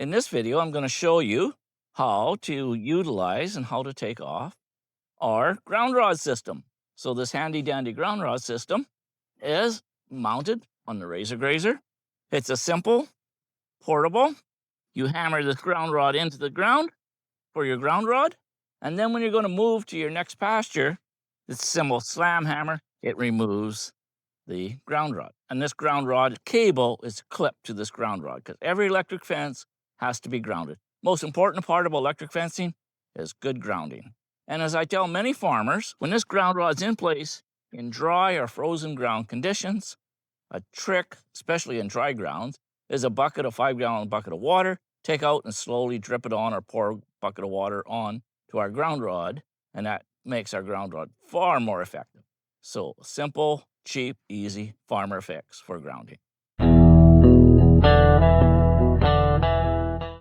In this video, I'm going to show you how to utilize and how to take off our ground rod system. So this handy dandy ground rod system is mounted on the Razer Grazer. It's a simple, portable. You hammer this ground rod into the ground for your ground rod. And then when you're going to move to your next pasture, this simple slam hammer, it removes the ground rod. And this ground rod cable is clipped to this ground rod because every electric fence has to be grounded. Most important part of electric fencing is good grounding. And as I tell many farmers, when this ground rod's in place in dry or frozen ground conditions, a trick, especially in dry grounds, is a bucket, a 5-gallon bucket of water, take out and slowly drip it on or pour a bucket of water on to our ground rod, and that makes our ground rod far more effective. So simple, cheap, easy farmer fix for grounding.